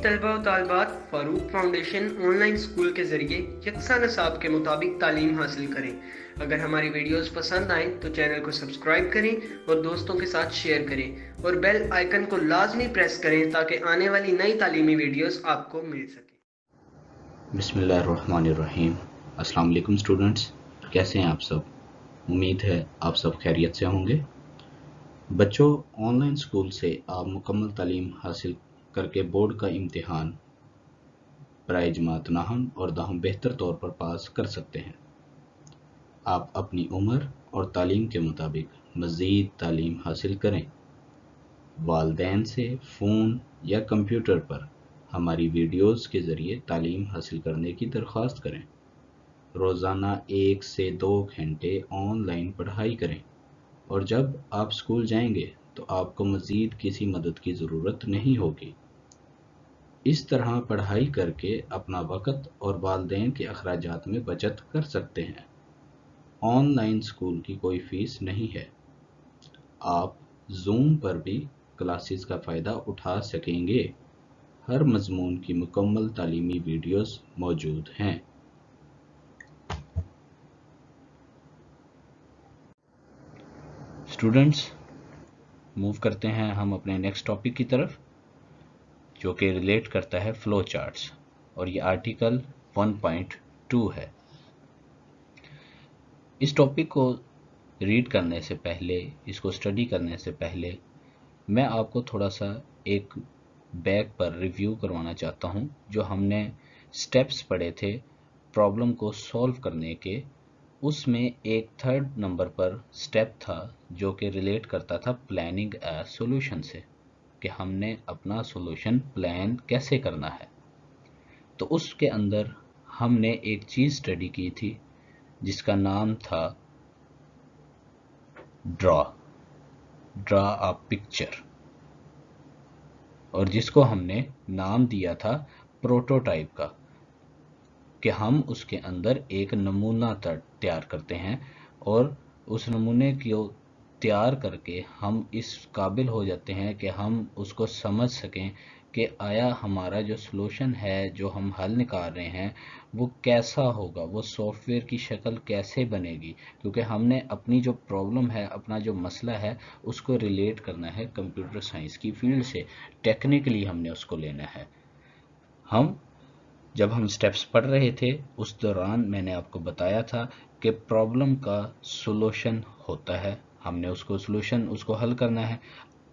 तलबा और तालबात Farooq foundation online school के ज़रिए यकसा निसाब के मुताबिक तालीम हासिल करें। अगर हमारी वीडियोस पसंद आएँ तो चैनल को सब्सक्राइब करें और दोस्तों के साथ शेयर करें और बेल आइकन को लाजमी प्रेस करें ताकि आने वाली नई तालीमी वीडियोस आपको मिल सके। बिस्मिल्लाहिर्रहमानिर्रहीम। अस्सलाम वालेकुम स्टूडेंट्स, कैसे हैं आप सब? उम्मीद है आप सब खैरियत से होंगे। बच्चों, ऑनलाइन स्कूल से आप मुकम्मल तालीम हासिल करके बोर्ड का इम्तिहान बराए जमात नाहम और दाहम बेहतर तौर पर पास कर सकते हैं। आप अपनी उम्र और तालीम के मुताबिक मज़ीद तालीम हासिल करें। वालिदैन से फ़ोन या कंप्यूटर पर हमारी वीडियोज़ के ज़रिए तालीम हासिल करने की दरख्वास्त करें। रोज़ाना 1 से 2 घंटे ऑनलाइन पढ़ाई करें और जब आप स्कूल जाएंगे तो आपको मज़ीद किसी मदद की ज़रूरत नहीं होगी। इस तरह पढ़ाई करके अपना वक़्त और वालिदैन के अखराजात में बचत कर सकते हैं। ऑनलाइन स्कूल की कोई फ़ीस नहीं है। आप ज़ूम पर भी क्लासेस का फ़ायदा उठा सकेंगे। हर मज़मून की मुकम्मल तालीमी वीडियोज़ मौजूद हैं। स्टूडेंट्स, मूव करते हैं हम अपने नेक्स्ट टॉपिक की तरफ, जो कि रिलेट करता है फ्लो चार्ट्स, और ये आर्टिकल 1.2 है। इस टॉपिक को रीड करने से पहले, इसको स्टडी करने से पहले, मैं आपको थोड़ा सा एक बैक पर रिव्यू करवाना चाहता हूँ। जो हमने स्टेप्स पढ़े थे प्रॉब्लम को सॉल्व करने के, उसमें एक 3rd नंबर पर स्टेप था जो कि रिलेट करता था प्लानिंग ए सॉल्यूशन से, कि हमने अपना सॉल्यूशन प्लान कैसे करना है। तो उसके अंदर हमने एक चीज़ स्टडी की थी जिसका नाम था ड्रा अ पिक्चर, और जिसको हमने नाम दिया था प्रोटोटाइप का, कि हम उसके अंदर एक नमूना तैयार करते हैं और उस नमूने को तैयार करके हम इस काबिल हो जाते हैं कि हम उसको समझ सकें कि आया हमारा जो सॉल्यूशन है, जो हम हल निकाल रहे हैं, वो कैसा होगा, वो सॉफ्टवेयर की शक्ल कैसे बनेगी। क्योंकि हमने अपनी जो प्रॉब्लम है, अपना जो मसला है, उसको रिलेट करना है कंप्यूटर साइंस की फील्ड से, टेक्निकली हमने उसको लेना है। जब हम स्टेप्स पढ़ रहे थे उस दौरान मैंने आपको बताया था कि प्रॉब्लम का सॉल्यूशन होता है, हमने उसको हल करना है,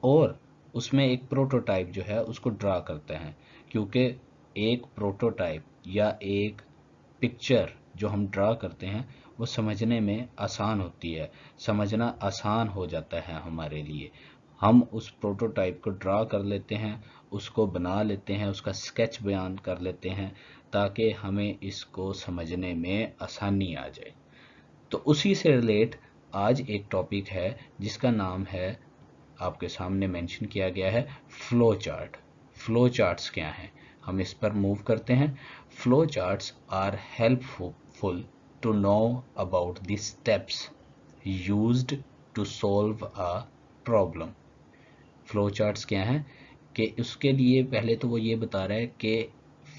और उसमें एक प्रोटोटाइप जो है उसको ड्रा करते हैं। क्योंकि एक प्रोटोटाइप या एक पिक्चर जो हम ड्रा करते हैं वो समझने में आसान होती है, समझना आसान हो जाता है हमारे लिए। हम उस प्रोटोटाइप को ड्रा कर लेते हैं, उसको बना लेते हैं, उसका स्केच बयान कर लेते हैं, ताकि हमें इसको समझने में आसानी आ जाए। तो उसी से रिलेट आज एक टॉपिक है जिसका नाम है, आपके सामने मेंशन किया गया है, फ्लो चार्ट। फ्लो चार्ट्स क्या हैं, हम इस पर मूव करते हैं। Flow charts are helpful to know about the steps used to solve a problem. Flow charts क्या हैं, कि उसके लिए पहले तो वो ये बता रहा है कि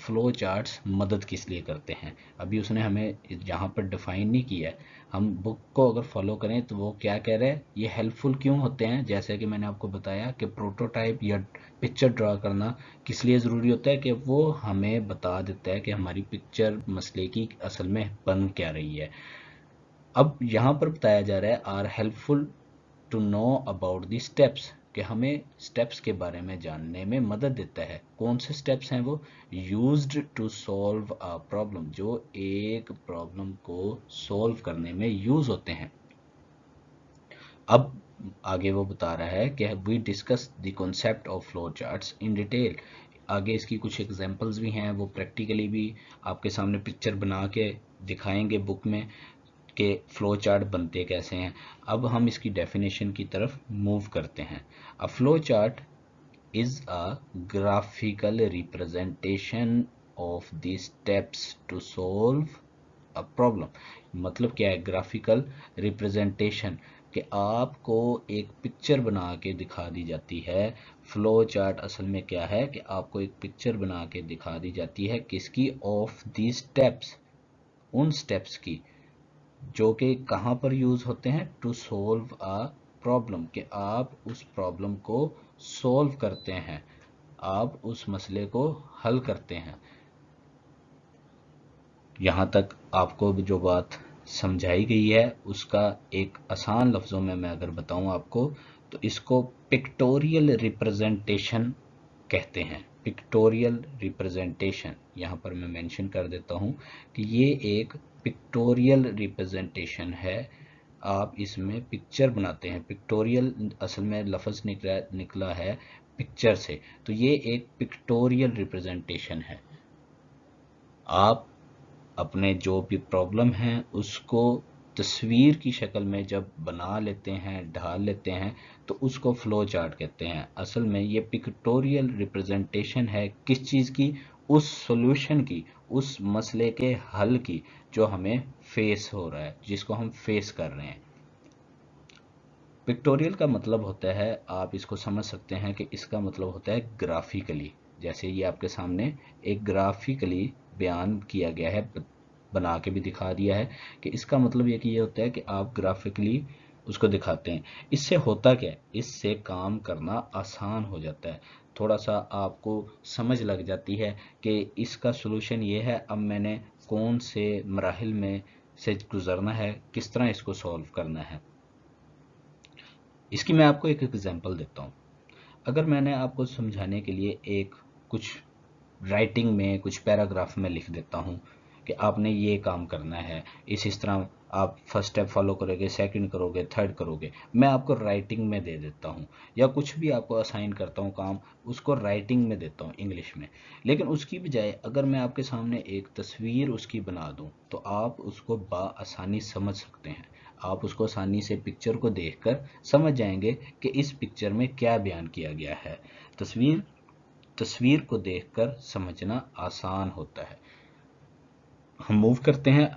फ्लो चार्ट्स मदद किस लिए करते हैं। अभी उसने हमें यहाँ पर डिफाइन नहीं किया है। हम बुक को अगर फॉलो करें तो वो क्या कह रहा है, ये हेल्पफुल क्यों होते हैं। जैसे कि मैंने आपको बताया कि प्रोटोटाइप या पिक्चर ड्रा करना किस लिए ज़रूरी होता है, कि वो हमें बता देता है कि हमारी पिक्चर मसले की असल में बन क्या रही है। अब यहाँ पर बताया जा रहा है are helpful to know about the steps, कि हमें स्टेप्स के बारे में जानने में मदद देता है। कौन से स्टेप्स हैं वो, used to solve a problem, जो एक प्रॉब्लम को सॉल्व करने में यूज होते हैं। अब आगे वो बता रहा है कि we discuss the concept of flow charts in detail. आगे इसकी कुछ एग्जांपल्स भी हैं, वो प्रैक्टिकली भी आपके सामने पिक्चर बना के दिखाएंगे बुक में के फ्लो चार्ट बनते कैसे हैं। अब हम इसकी डेफिनेशन की तरफ मूव करते हैं। A flow chart is a graphical representation of the steps to solve a problem. मतलब क्या है ग्राफिकल रिप्रेजेंटेशन, कि आपको एक पिक्चर बना के दिखा दी जाती है। फ्लो चार्ट असल में क्या है कि आपको एक पिक्चर बना के दिखा दी जाती है किसकी, ऑफ दी स्टेप्स, उन स्टेप्स की जो कि कहाँ पर यूज होते हैं, टू सोल्व अ प्रॉब्लम, कि आप उस प्रॉब्लम को सोल्व करते हैं, आप उस मसले को हल करते हैं। यहाँ तक आपको जो बात समझाई गई है उसका एक आसान लफ्ज़ों में मैं अगर बताऊं आपको, तो इसको पिक्टोरियल रिप्रेजेंटेशन कहते हैं। पिक्टोरियल रिप्रेजेंटेशन यहाँ पर मैं मेंशन कर देता हूँ कि ये एक पिक्टोरियल रिप्रेजेंटेशन है। आप इसमें पिक्चर बनाते हैं। पिक्टोरियल असल में लफ्ज़ निकला है पिक्चर से, तो ये एक पिक्टोरियल रिप्रेजेंटेशन है। आप अपने जो भी प्रॉब्लम है उसको तस्वीर की शक्ल में जब बना लेते हैं, ढाल लेते हैं, तो उसको फ्लो चार्ट कहते हैं। असल में ये पिक्टोरियल रिप्रेजेंटेशन है किस चीज़ की, उस सॉल्यूशन की, उस मसले के हल की जो हमें फेस हो रहा है, जिसको हम फेस कर रहे हैं। पिक्टोरियल का मतलब होता है, आप इसको समझ सकते हैं कि इसका मतलब होता है ग्राफिकली। जैसे ये आपके सामने एक ग्राफिकली बयान किया गया है, बना के भी दिखा दिया है कि इसका मतलब ये होता है कि आप ग्राफिकली उसको दिखाते हैं। इससे होता क्या है, इससे काम करना आसान हो जाता है। थोड़ा सा आपको समझ लग जाती है कि इसका सलूशन ये है, अब मैंने कौन से मराहिल में से गुजरना है, किस तरह इसको सॉल्व करना है। इसकी मैं आपको एक एग्जांपल देता हूँ। अगर मैंने आपको समझाने के लिए एक कुछ राइटिंग में कुछ पैराग्राफ में लिख देता हूँ कि आपने ये काम करना है, इस तरह आप फर्स्ट स्टेप फॉलो करोगे, सेकंड करोगे, थर्ड करोगे, मैं आपको राइटिंग में दे देता हूँ, या कुछ भी आपको असाइन करता हूँ काम, उसको राइटिंग में देता हूँ इंग्लिश में। लेकिन उसकी बजाय अगर मैं आपके सामने एक तस्वीर उसकी बना दूँ तो आप उसको आसानी समझ सकते हैं। आप उसको आसानी से पिक्चर को देखकर समझ जाएंगे कि इस पिक्चर में क्या बयान किया गया है। तस्वीर को देखकर समझना आसान होता है। हम मूव करते हैं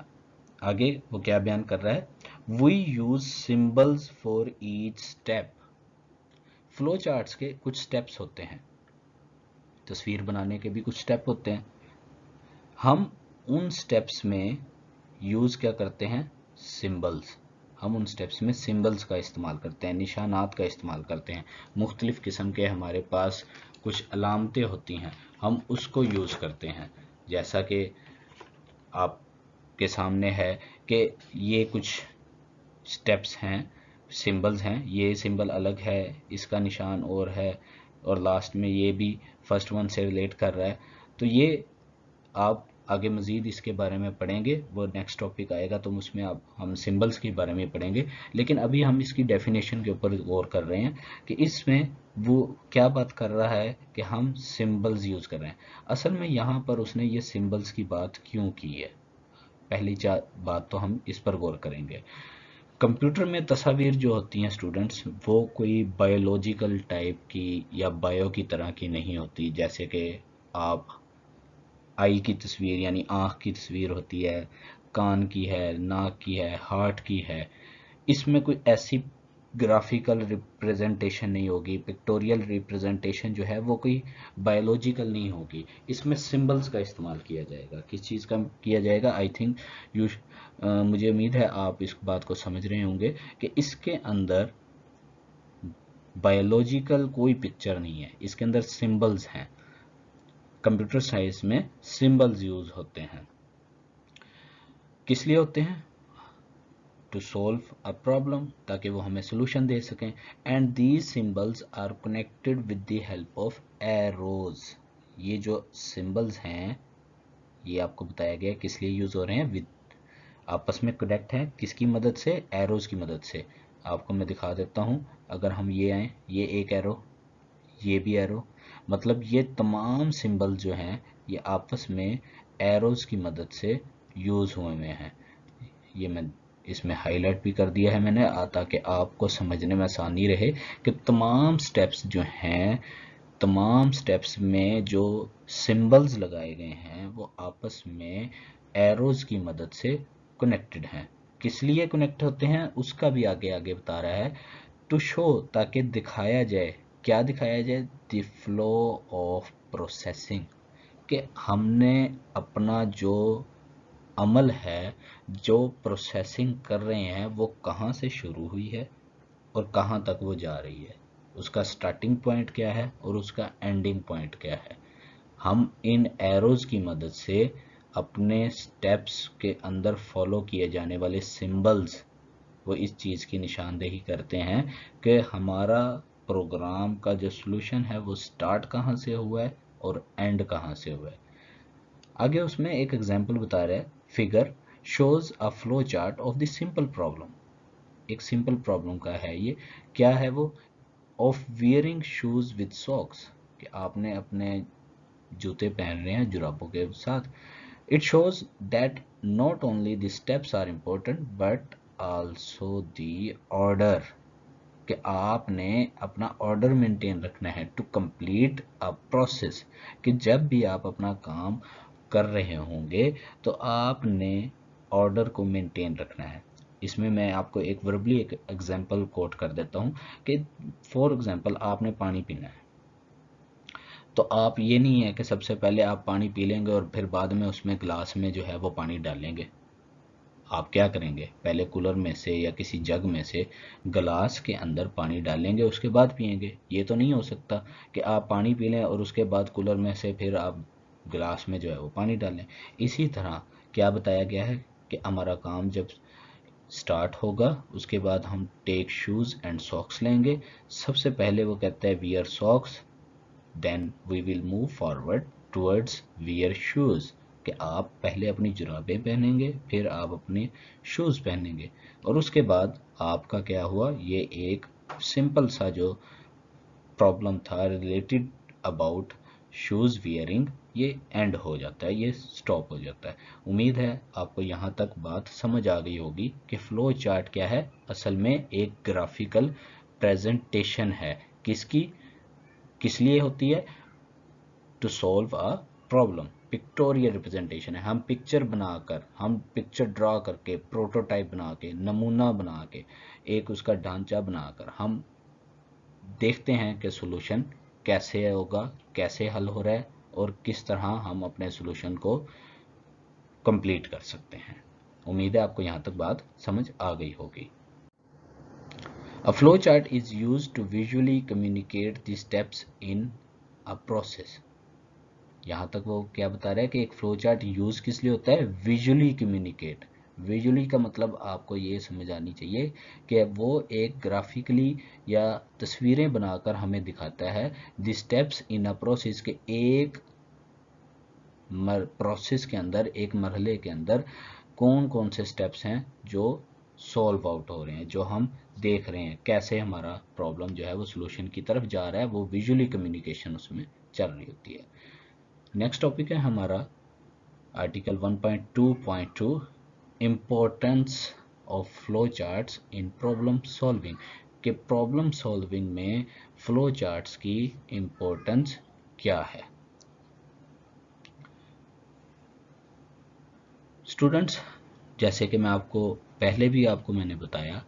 आगे। वो क्या बयान कर रहा है, we use symbols for each step. Flow charts के कुछ स्टेप्स होते हैं, तस्वीर बनाने के भी कुछ स्टेप होते हैं। हम उन स्टेप्स में यूज क्या करते हैं, सिंबल्स। हम उन स्टेप्स में सिंबल्स का इस्तेमाल करते हैं, निशानात का इस्तेमाल करते हैं। मुख्तलिफ किस्म के हमारे पास कुछ अलामतें होती हैं, हम उसको यूज करते हैं। जैसा कि आपके सामने है कि ये कुछ स्टेप्स हैं, सिंबल्स हैं। ये सिंबल अलग है, इसका निशान और है, और लास्ट में ये भी फर्स्ट वन से रिलेट कर रहा है। तो ये आप आगे मज़ीद इसके बारे में पढ़ेंगे, वो नेक्स्ट टॉपिक आएगा तो उसमें आप हम सिंबल्स के बारे में पढ़ेंगे। लेकिन अभी हम इसकी डेफिनेशन के ऊपर गौर कर रहे हैं कि इसमें वो क्या बात कर रहा है कि हम सिंबल्स यूज़ कर रहे हैं। असल में यहाँ पर उसने ये सिंबल्स की बात क्यों की है, पहली बात तो हम इस पर गौर करेंगे। कंप्यूटर में तस्वीर जो होती हैं स्टूडेंट्स, वो कोई बायोलॉजिकल टाइप की या बायो की तरह की नहीं होती। जैसे कि आप आई की तस्वीर यानी आँख की तस्वीर होती है, कान की है, नाक की है, हार्ट की है, इसमें कोई ऐसी ग्राफिकल रिप्रेजेंटेशन नहीं होगी। पिक्टोरियल रिप्रेजेंटेशन जो है वो कोई बायोलॉजिकल नहीं होगी। इसमें सिंबल्स का इस्तेमाल किया जाएगा। किस चीज़ का किया जाएगा, आई थिंक यू मुझे उम्मीद है आप इस बात को समझ रहे होंगे कि इसके अंदर बायोलॉजिकल कोई पिक्चर नहीं है, इसके अंदर सिंबल्स हैं। कंप्यूटर साइंस में सिंबल्स यूज होते हैं। किस लिए होते हैं, टू सॉल्व अ प्रॉब्लम, ताकि वो हमें सोल्यूशन दे सकें। And these symbols are connected with the help of arrows. ये जो सिंबल्स हैं ये आपको बताया गया किस लिए यूज हो रहे हैं, विद आपस में कनेक्ट है किसकी मदद से, एरोज की मदद से। आपको मैं दिखा देता हूँ। अगर हम ये आए, ये एक एरो, ये भी एरो, मतलब ये तमाम सिंबल जो हैं ये आपस में एरोज की मदद से यूज हुए हैं। ये मैं इसमें हाईलाइट भी कर दिया है मैंने, ताकि आपको समझने में आसानी रहे कि तमाम स्टेप्स जो हैं, तमाम स्टेप्स में जो सिंबल्स लगाए गए हैं वो आपस में एरोज की मदद से कनेक्टेड हैं। किस लिए कनेक्ट होते हैं उसका भी आगे आगे बता रहा है। टू शो, ताकि दिखाया जाए, क्या दिखाया जाए, द फ्लो ऑफ प्रोसेसिंग, कि हमने अपना जो अमल है, जो प्रोसेसिंग कर रहे हैं, वो कहाँ से शुरू हुई है और कहाँ तक वो जा रही है, उसका स्टार्टिंग पॉइंट क्या है और उसका एंडिंग पॉइंट क्या है। हम इन एरोज की मदद से अपने स्टेप्स के अंदर फॉलो किए जाने वाले सिंबल्स, वो इस चीज़ की निशानदेही करते हैं कि हमारा प्रोग्राम का जो सॉल्यूशन है वो स्टार्ट कहाँ से हुआ है और एंड कहाँ से हुआ है। आगे उसमें एक एग्जांपल बता रहा है, figure shows a flow chart of the simple problem. एक सिंपल प्रॉब्लम का है ये, क्या है वो, of wearing shoes with socks, कि आपने अपने जूते पहन रहे हैं जुराबों के साथ। It shows that not only the steps are important but also the order, कि आपने अपना ऑर्डर मेंटेन रखना है टू कंप्लीट अ प्रोसेस, कि जब भी आप अपना काम कर रहे होंगे तो आपने ऑर्डर को मेंटेन रखना है। इसमें मैं आपको एक वर्बली एक एग्जांपल कोट कर देता हूँ कि फॉर एग्जांपल आपने पानी पीना है, तो आप ये नहीं है कि सबसे पहले आप पानी पी लेंगे और फिर बाद में उसमें ग्लास में जो है वो पानी डालेंगे। आप क्या करेंगे, पहले कूलर में से या किसी जग में से गिलास के अंदर पानी डालेंगे उसके बाद पिएंगे। ये तो नहीं हो सकता कि आप पानी पी लें और उसके बाद कूलर में से फिर आप गिलास में जो है वो पानी डालें। इसी तरह क्या बताया गया है कि हमारा काम जब स्टार्ट होगा उसके बाद हम टेक शूज़ एंड सॉक्स लेंगे। सबसे पहले वो कहता है wear socks, then we will move forward towards wear shoes, कि आप पहले अपनी जुराबें पहनेंगे फिर आप अपने शूज़ पहनेंगे। और उसके बाद आपका क्या हुआ, ये एक सिंपल सा जो प्रॉब्लम था रिलेटेड अबाउट शूज़ वियरिंग, ये एंड हो जाता है, ये स्टॉप हो जाता है। उम्मीद है आपको यहाँ तक बात समझ आ गई होगी कि फ्लो चार्ट क्या है, असल में एक ग्राफिकल प्रेजेंटेशन है। किसकी, किस लिए होती है, to solve a problem. Pictorial representation है, हम पिक्चर बनाकर, हम पिक्चर ड्रा करके, प्रोटोटाइप बना के, नमूना बना के, एक उसका ढांचा बनाकर हम देखते हैं कि सॉल्यूशन कैसे होगा, कैसे हल हो रहा है और किस तरह हम अपने सॉल्यूशन को कंप्लीट कर सकते हैं। उम्मीद है आपको यहाँ तक बात समझ आ गई होगी। A flow chart is used to visually communicate the steps in a process। यहाँ तक वो क्या बता रहा है कि एक फ्लो चार्ट यूज किस लिए होता है, विजुअली कम्युनिकेट। विजुअली का मतलब आपको ये समझ आनी चाहिए कि वो एक ग्राफिकली या तस्वीरें बनाकर हमें दिखाता है the steps in a process, के एक प्रोसेस के अंदर, एक मरहले के अंदर कौन कौन से स्टेप्स हैं जो सॉल्व आउट हो रहे हैं, जो हम देख रहे हैं कैसे हमारा प्रॉब्लम जो है वो सोल्यूशन की तरफ जा रहा है, वो विजुअली कम्युनिकेशन उसमें चल रही होती है। नेक्स्ट टॉपिक है हमारा article 1.2.2 importance of flow charts in problem solving, के प्रॉब्लम सॉल्विंग में फ्लो चार्ट्स की इम्पोर्टेंस क्या है। स्टूडेंट्स, जैसे कि मैं आपको पहले भी आपको मैंने बताया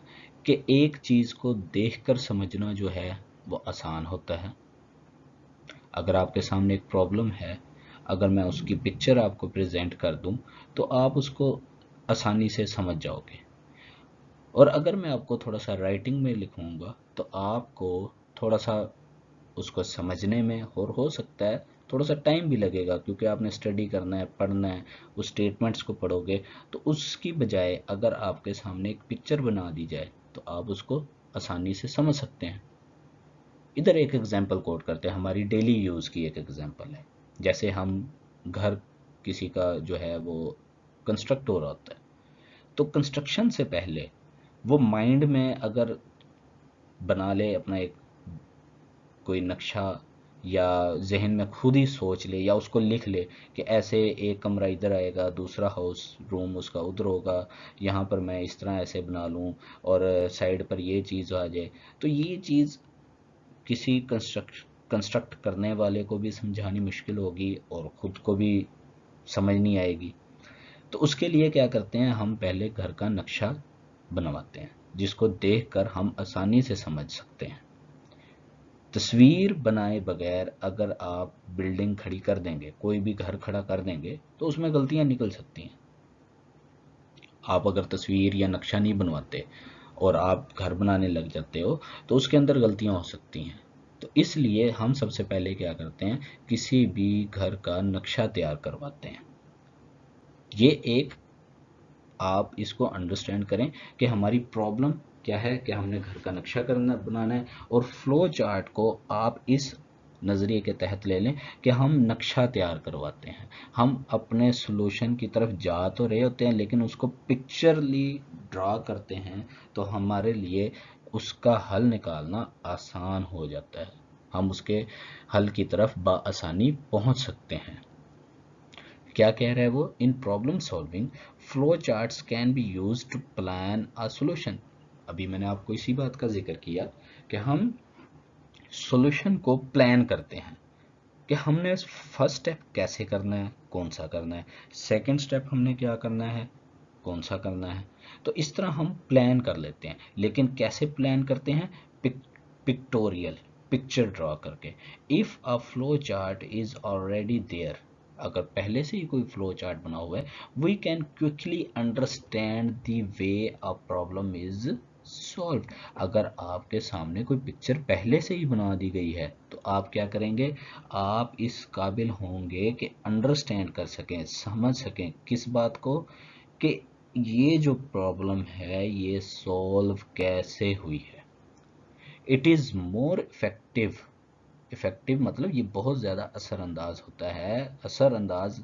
कि एक चीज़ को देखकर समझना जो है वो आसान होता है। अगर आपके सामने एक प्रॉब्लम है, अगर मैं उसकी पिक्चर आपको प्रेजेंट कर दूं तो आप उसको आसानी से समझ जाओगे। और अगर मैं आपको थोड़ा सा राइटिंग में लिखूंगा तो आपको थोड़ा सा उसको समझने में और हो सकता है थोड़ा सा टाइम भी लगेगा, क्योंकि आपने स्टडी करना है, पढ़ना है, उस स्टेटमेंट्स को पढ़ोगे। तो उसकी बजाय अगर आपके सामने एक पिक्चर बना दी जाए तो आप उसको आसानी से समझ सकते हैं। इधर एक एग्जांपल कोट करते हैं, हमारी डेली यूज़ की एक एग्जांपल है। जैसे हम घर किसी का जो है वो कंस्ट्रक्ट हो रहा होता है, तो कंस्ट्रक्शन से पहले वो माइंड में अगर बना ले अपना एक कोई नक्शा, या जहन में खुद ही सोच ले या उसको लिख ले कि ऐसे एक कमरा इधर आएगा, दूसरा हाउस रूम उसका उधर होगा, यहाँ पर मैं इस तरह ऐसे बना लूँ और साइड पर ये चीज़ आ जाए, तो ये चीज़ किसी कंस्ट्रक्ट करने वाले को भी समझानी मुश्किल होगी और ख़ुद को भी समझ नहीं आएगी। तो उसके लिए क्या करते हैं, हम पहले घर का नक्शा बनवाते हैं जिसको देखकर हम आसानी से समझ सकते हैं। तस्वीर बनाए बगैर अगर आप बिल्डिंग खड़ी कर देंगे, कोई भी घर खड़ा कर देंगे, तो उसमें गलतियां निकल सकती हैं। आप अगर तस्वीर या नक्शा नहीं बनवाते और आप घर बनाने लग जाते हो तो उसके अंदर गलतियां हो सकती हैं। तो इसलिए हम सबसे पहले क्या करते हैं, किसी भी घर का नक्शा तैयार करवाते हैं। ये एक, आप इसको अंडरस्टैंड करें कि हमारी प्रॉब्लम क्या है, कि हमने घर का नक्शा करना बनाना है, और फ्लो चार्ट को आप इस नज़रिए के तहत ले लें कि हम नक्शा तैयार करवाते हैं। हम अपने सॉल्यूशन की तरफ जा तो रहे होते हैं लेकिन उसको पिक्चरली ड्रा करते हैं, तो हमारे लिए उसका हल निकालना आसान हो जाता है। हम उसके हल की तरफ बआसानी पहुंच सकते हैं। क्या कह रहा है वो, in problem solving flow charts can be use to plan a solution. अभी मैंने आपको इसी बात का जिक्र किया कि हम सॉल्यूशन को प्लान करते हैं कि हमने फर्स्ट स्टेप कैसे करना है, कौन सा करना है, सेकंड स्टेप हमने क्या करना है, कौन सा करना है। तो इस तरह हम प्लान कर लेते हैं, लेकिन कैसे प्लान करते हैं, पिक्टोरियल, पिक्चर ड्रॉ करके। If a flow chart is already there, अगर पहले से ही कोई फ्लो चार्ट बना हुआ है, we can quickly understand the way a problem is solve. अगर आपके सामने कोई पिक्चर पहले से ही बना दी गई है तो आप क्या करेंगे, आप इस काबिल होंगे कि अंडरस्टैंड कर सकें, समझ सकें किस बात को, कि ये जो प्रॉब्लम है ये सॉल्व कैसे हुई है। It is more effective, effective मतलब ये बहुत ज़्यादा असरअंदाज होता है, असरअंदाज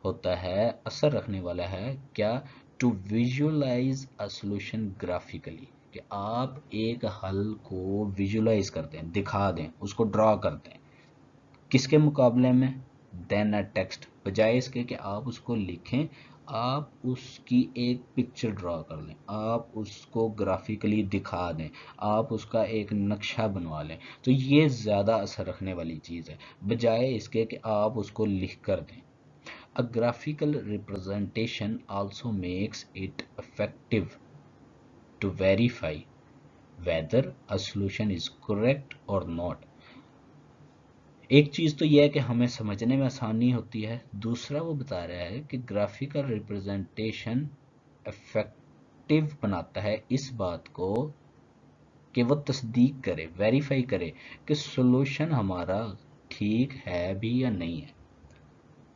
होता है, असर रखने वाला है क्या, to visualise a solution graphically, कि आप एक हल को विजुअलाइज कर दें, दिखा दें, उसको ड्रॉ कर दें। किसके मुकाबले में, देन अ टेक्स्ट, बजाय इसके कि आप उसको लिखें, आप उसकी एक पिक्चर ड्रॉ कर लें, आप उसको ग्राफिकली दिखा दें, आप उसका एक नक्शा बनवा लें, तो ये ज़्यादा असर रखने वाली चीज़ है, बजाय इसके कि आप उसको लिख कर दें। A graphical representation also makes it effective to verify whether a solution is correct और नॉट। एक चीज़ तो यह है कि हमें समझने में आसानी होती है, दूसरा वो बता रहा है कि ग्राफिकल रिप्रेजेंटेशन इफेक्टिव बनाता है इस बात को कि वो तस्दीक करे, वेरीफाई करे कि सॉल्यूशन हमारा ठीक है भी या नहीं है।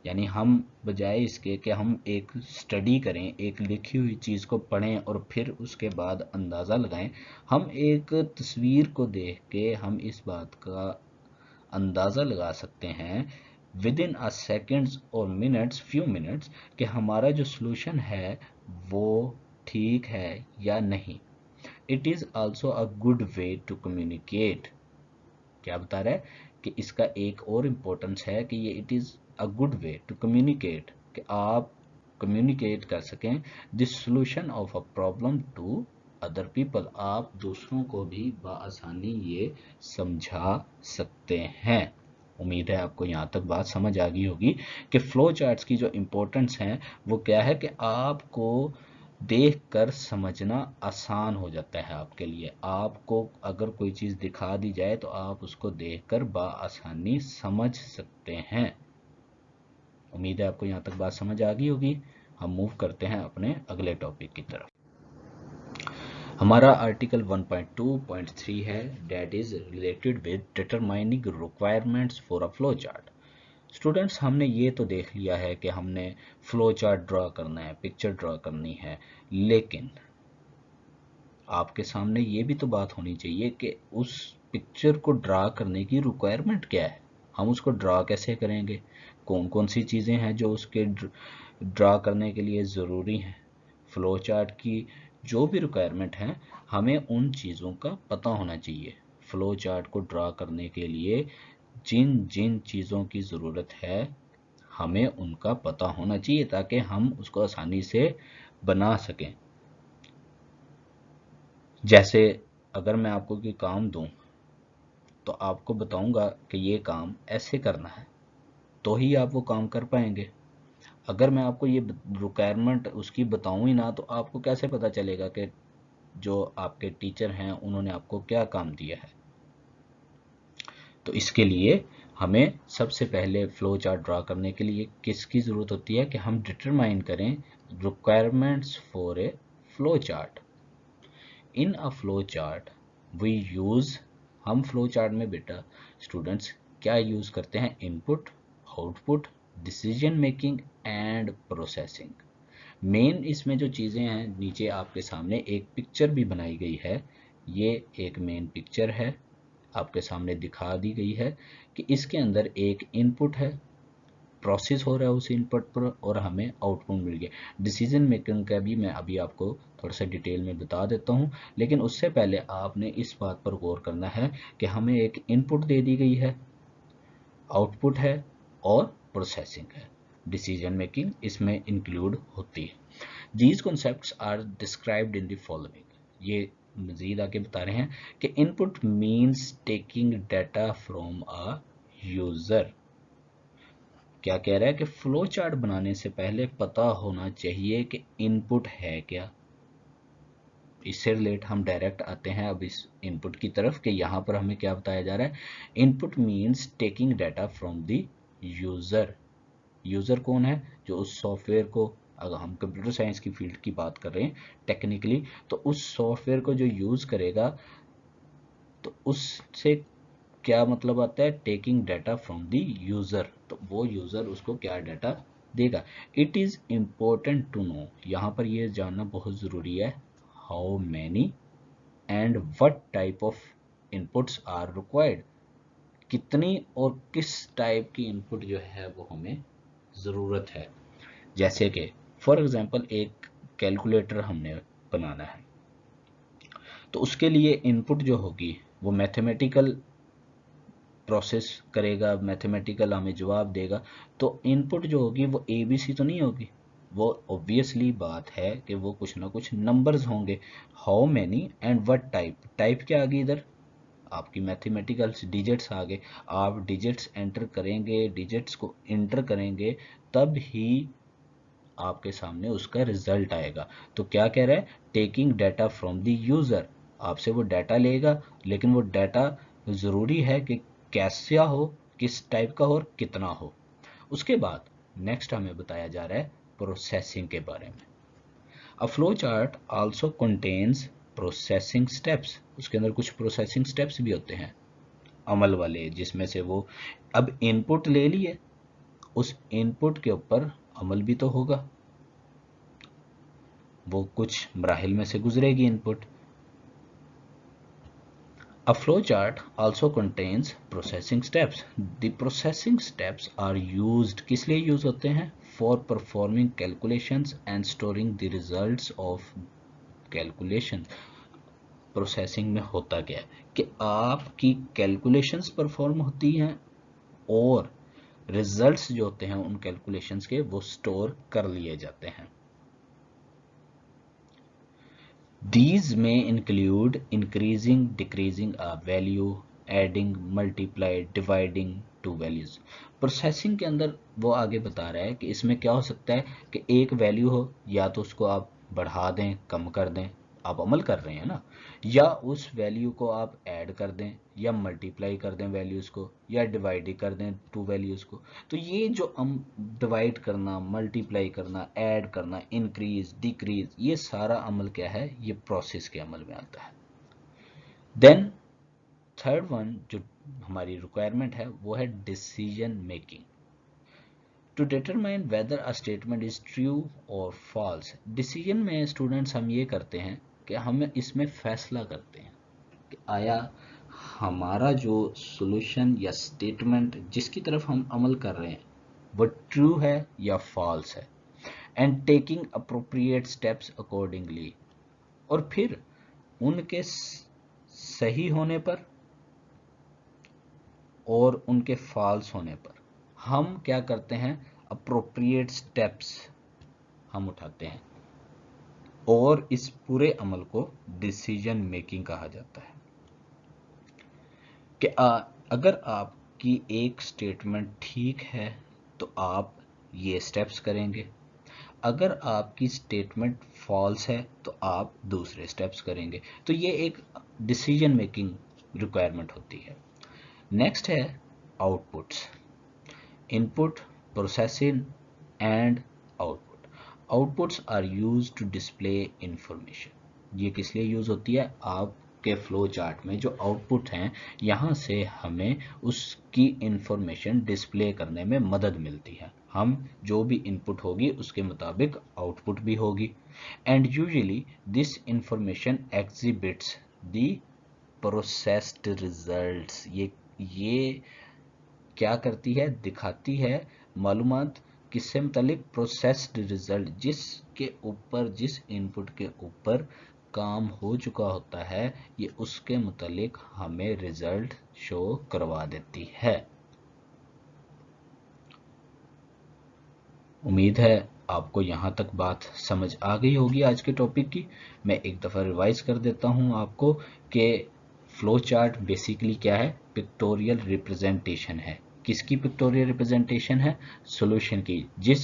यानी हम बजाय इसके कि हम एक स्टडी करें, एक लिखी हुई चीज़ को पढ़ें और फिर उसके बाद अंदाज़ा लगाएं, हम एक तस्वीर को देख के हम इस बात का अंदाज़ा लगा सकते हैं विद इन अ सेकेंड्स और मिनट्स, फ्यू मिनट्स, कि हमारा जो सॉल्यूशन है वो ठीक है या नहीं। It is also a good way to communicate. क्या बता रहा है कि इसका एक और इम्पोर्टेंस है कि ये it is a good way to communicate, कि आप कम्युनिकेट कर सकें this solution of a problem to other people, आप दूसरों को भी बआसानी ये समझा सकते हैं। उम्मीद है आपको यहाँ तक बात समझ आ गई होगी कि फ्लो चार्ट्स की जो इम्पोर्टेंस है वो क्या है, कि आपको देख कर समझना आसान हो जाता है आपके लिए। आपको अगर कोई चीज़ दिखा दी जाए तो आप उसको देखकर बआसानी समझ सकते हैं। उम्मीद है आपको यहाँ तक बात समझ आ गई होगी। हम मूव करते हैं अपने अगले टॉपिक की तरफ। हमारा आर्टिकल 1.2.3 है, that is related with determining requirements for a flow chart. Students, हमने ये तो देख लिया है कि हमने फ्लो चार्ट ड्रॉ करना है, पिक्चर ड्रॉ करनी है, लेकिन आपके सामने ये भी तो बात होनी चाहिए कि उस पिक्चर को ड्रा करने की रिक्वायरमेंट क्या है, हम उसको ड्रा कैसे करेंगे, कौन कौन सी चीज़ें हैं जो उसके ड्रा करने के लिए ज़रूरी हैं। फ्लो चार्ट की जो भी रिक्वायरमेंट है हमें उन चीज़ों का पता होना चाहिए। फ्लो चार्ट को ड्रा करने के लिए जिन जिन चीज़ों की ज़रूरत है हमें उनका पता होना चाहिए ताकि हम उसको आसानी से बना सकें। जैसे अगर मैं आपको कोई काम दूं तो आपको बताऊंगा कि ये काम ऐसे करना है, तो ही आप वो काम कर पाएंगे। अगर मैं आपको ये रिक्वायरमेंट उसकी बताऊं ही ना तो आपको कैसे पता चलेगा कि जो आपके टीचर हैं उन्होंने आपको क्या काम दिया है। तो इसके लिए हमें सबसे पहले फ्लो चार्ट ड्रा करने के लिए किसकी ज़रूरत होती है कि हम डिटरमाइन करें requirements for a flow chart. In a flow chart we use, हम फ्लो चार्ट में बेटा स्टूडेंट्स क्या यूज़ करते हैं, input, output, decision making and processing. Main इसमें जो चीज़ें हैं नीचे आपके सामने एक पिक्चर भी बनाई गई है, ये एक मेन पिक्चर है आपके सामने दिखा दी गई है कि इसके अंदर एक इनपुट है, प्रोसेस हो रहा है उस इनपुट पर और हमें आउटपुट मिल गया। डिसीजन मेकिंग का भी मैं अभी आपको थोड़ा सा डिटेल में बता देता हूँ, लेकिन उससे पहले आपने इस बात पर गौर करना है कि हमें एक इनपुट दे दी गई है, आउटपुट है और प्रोसेसिंग है। डिसीजन मेकिंग इसमें इंक्लूड होती है। These concepts are described in the following. ये मजीद आगे बता रहे हैं कि input means taking data from a user. क्या कह रहा है कि फ्लो चार्ट बनाने से पहले पता होना चाहिए कि इनपुट है क्या। इससे रिलेट हम डायरेक्ट आते हैं अब इस इनपुट की तरफ कि यहाँ पर हमें क्या बताया जा रहा है। Input means taking data from the user. User कौन है, जो उस सॉफ्टवेयर को, अगर हम कंप्यूटर साइंस की फील्ड की बात कर रहे हैं टेक्निकली, तो उस सॉफ्टवेयर को जो यूज करेगा तो उससे क्या मतलब आता है, taking data from the user, तो वो यूजर उसको क्या डाटा देगा। It is important to know, यहाँ पर ये जानना बहुत ज़रूरी है, how many and what type of inputs are required, कितनी और किस टाइप की इनपुट जो है वो हमें ज़रूरत है। जैसे कि फॉर एग्जांपल एक कैलकुलेटर हमने बनाना है, तो उसके लिए इनपुट जो होगी वो मैथमेटिकल प्रोसेस करेगा, मैथमेटिकल हमें जवाब देगा, तो इनपुट जो होगी वो ए बी सी तो नहीं होगी, वो ऑब्वियसली बात है कि वो कुछ ना कुछ नंबर्स होंगे। How many and what type, type क्या आ गई इधर, आपकी मैथमेटिकल डिजिट्स आ गए। आप डिजिट्स एंटर करेंगे, डिजिट्स को एंटर करेंगे तब ही आपके सामने उसका रिजल्ट आएगा। तो क्या कह रहा है, taking data from the user, आपसे वो डाटा लेगा, लेकिन वो डाटा ज़रूरी है कि कैसा हो, किस टाइप का हो और कितना हो। उसके बाद नेक्स्ट हमें बताया जा रहा है प्रोसेसिंग के बारे में। अ flow chart also contains processing steps, उसके अंदर कुछ प्रोसेसिंग स्टेप्स भी होते हैं अमल वाले, जिसमें से वो अब इनपुट ले लिए, उस इनपुट के ऊपर अमल भी तो होगा, वो कुछ मराहिल में से गुजरेगी input. A flowchart also contains processing steps. The processing steps are used, किस लिए यूज होते हैं, for performing calculations and storing the results of calculation. Processing में होता क्या है कि आपकी कैलकुलेशंस परफॉर्म होती हैं और रिजल्ट्स जो होते हैं उन कैलकुलेशंस के वो स्टोर कर लिए जाते हैं। These may include increasing, decreasing a value, adding, multiply, dividing two values. Processing के अंदर वो आगे बता रहा है कि इसमें क्या हो सकता है कि एक वैल्यू हो, या तो उसको आप बढ़ा दें, कम कर दें, आप अमल कर रहे हैं ना, या उस वैल्यू को आप ऐड कर दें या मल्टीप्लाई कर दें वैल्यूज़ को, या डिवाइड कर दें टू वैल्यूज़ को। तो ये जो हम डिवाइड करना, मल्टीप्लाई करना, ऐड करना, इंक्रीज, डिक्रीज, ये सारा अमल क्या है, ये प्रोसेस के अमल में आता है। देन थर्ड वन जो हमारी रिक्वायरमेंट है वो है decision making. To determine whether a statement is true और फॉल्स। डिसीजन में स्टूडेंट्स हम ये करते हैं कि हम इसमें फैसला करते हैं कि आया हमारा जो सॉल्यूशन या स्टेटमेंट जिसकी तरफ हम अमल कर रहे हैं वो ट्रू है या फॉल्स है, and taking appropriate steps accordingly. और फिर उनके सही होने पर और उनके फॉल्स होने पर हम क्या करते हैं, अप्रोप्रिएट स्टेप्स हम उठाते हैं, और इस पूरे अमल को डिसीजन मेकिंग कहा जाता है। कि अगर आपकी एक स्टेटमेंट ठीक है तो आप ये स्टेप्स करेंगे। अगर आपकी स्टेटमेंट फॉल्स है तो आप दूसरे स्टेप्स करेंगे। तो ये एक डिसीजन मेकिंग रिक्वायरमेंट होती है। नेक्स्ट है outputs, input, processing and output. Outputs are use to display information. ये किस लिए यूज होती है? आपके फ्लो चार्ट में जो आउटपुट हैं, यहाँ से हमें उसकी इंफॉर्मेशन डिस्प्ले करने में मदद मिलती है। हम जो भी इनपुट होगी उसके मुताबिक आउटपुट भी होगी। And usually this information exhibits the processed results. ये क्या करती है? दिखाती है मालूमात किससे मुतालिक? प्रोसेस्ड रिजल्ट, जिसके ऊपर, जिस इनपुट के ऊपर काम हो चुका होता है, ये उसके मुतालिक हमें रिजल्ट शो करवा देती है। उम्मीद है आपको यहाँ तक बात समझ आ गई होगी आज के टॉपिक की। मैं एक दफ़ा रिवाइज कर देता हूँ आपको कि फ्लो चार्ट बेसिकली क्या है? पिक्टोरियल रिप्रेजेंटेशन है। किसकी पिक्टोरियल रिप्रेजेंटेशन है? सॉल्यूशन की। जिस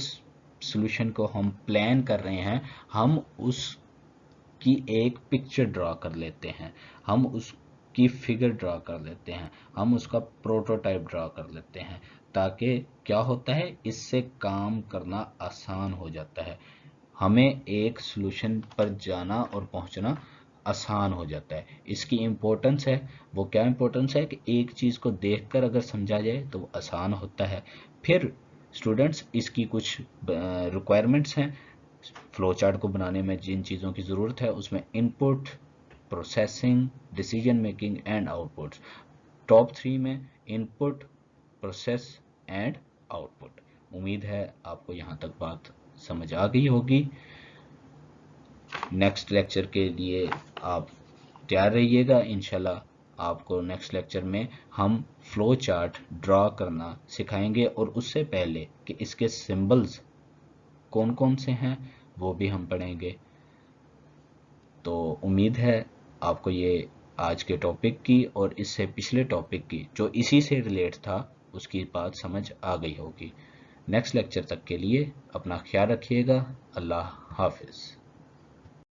सॉल्यूशन को हम प्लान कर रहे हैं, हम उसकी एक पिक्चर ड्रा कर लेते हैं, हम उसकी फिगर ड्रा कर लेते हैं, हम उसका प्रोटोटाइप ड्रा कर लेते हैं, ताकि क्या होता है, इससे काम करना आसान हो जाता है। हमें एक सॉल्यूशन पर जाना और पहुंचना आसान हो जाता है। इसकी इम्पोर्टेंस है, वो क्या इम्पोर्टेंस है कि एक चीज़ को देखकर अगर समझा जाए तो वो आसान होता है। फिर स्टूडेंट्स, इसकी कुछ रिक्वायरमेंट्स हैं फ्लो चार्ट को बनाने में। जिन चीज़ों की ज़रूरत है उसमें input, processing, decision making and outputs. Top 3 में इनपुट, प्रोसेस एंड आउटपुट। उम्मीद है आपको यहाँ तक बात समझ आ गई होगी। नेक्स्ट लेक्चर के लिए आप तैयार रहिएगा। इंशाल्लाह आपको नेक्स्ट लेक्चर में हम फ्लो चार्ट ड्रा करना सिखाएंगे, और उससे पहले कि इसके सिंबल्स कौन कौन से हैं वो भी हम पढ़ेंगे। तो उम्मीद है आपको ये आज के टॉपिक की और इससे पिछले टॉपिक की जो इसी से रिलेट था उसकी बात समझ आ गई होगी। नेक्स्ट लेक्चर तक के लिए अपना ख्याल रखिएगा। अल्लाह हाफिज़।